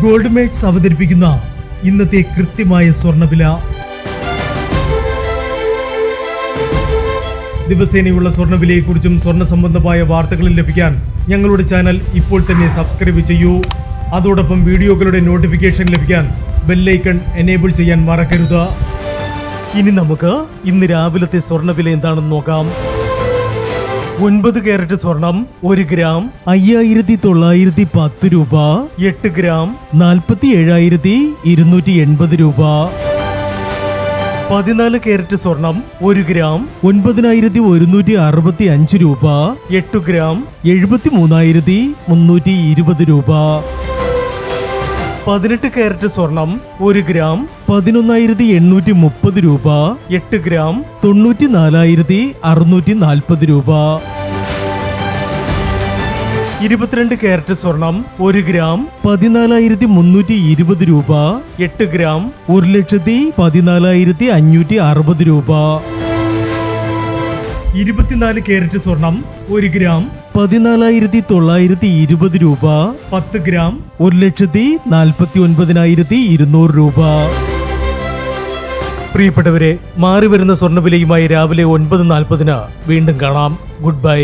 Gold makes അവതരിപ്പിക്കുന്ന ഇന്നത്തെ കൃത്യമായ സ്വർണ്ണവില. ദിവസേനയുള്ള സ്വർണ്ണവിലയെക്കുറിച്ചും സ്വർണ്ണ സംബന്ധമായ വാർത്തകളും ലഭിക്കാൻ ഞങ്ങളുടെ ചാനൽ ഇപ്പോൾ തന്നെ സബ്സ്ക്രൈബ് ചെയ്യൂ. അതോടൊപ്പം വീഡിയോകളുടെ നോട്ടിഫിക്കേഷൻ ലഭിക്കാൻ ബെല്ലൈക്കൺ എനേബിൾ ചെയ്യാൻ മറക്കരുത്. ഇനി നമുക്ക് ഇന്ന് രാവിലത്തെ സ്വർണ്ണവില എന്താണെന്ന് നോക്കാം. 9 കാരറ്റ് സ്വർണം 1 ഗ്രാം 5910 രൂപ. 8 ഗ്രാം 47,280 രൂപ. 14 കാരറ്റ് സ്വർണം 1 ഗ്രാം 9165 രൂപ. 8 ഗ്രാം 73,320 രൂപ. 18 കാരറ്റ് സ്വർണം 1 ഗ്രാം 11,830 രൂപ. 8 ഗ്രാം 94,640 രൂപ. 22 കാരറ്റ് സ്വർണം 1 ഗ്രാം 14,320 രൂപ. 8 ഗ്രാം 1,14,560 രൂപ. 24 കാരറ്റ് സ്വർണം 1 ഗ്രാം 14,920 രൂപ. 10 ഗ്രാം 1,49,200 രൂപ. പ്രിയപ്പെട്ടവരെ, മാറി വരുന്ന സ്വർണ്ണവിലയുമായി രാവിലെ 9:40 വീണ്ടും കാണാം. Good bye.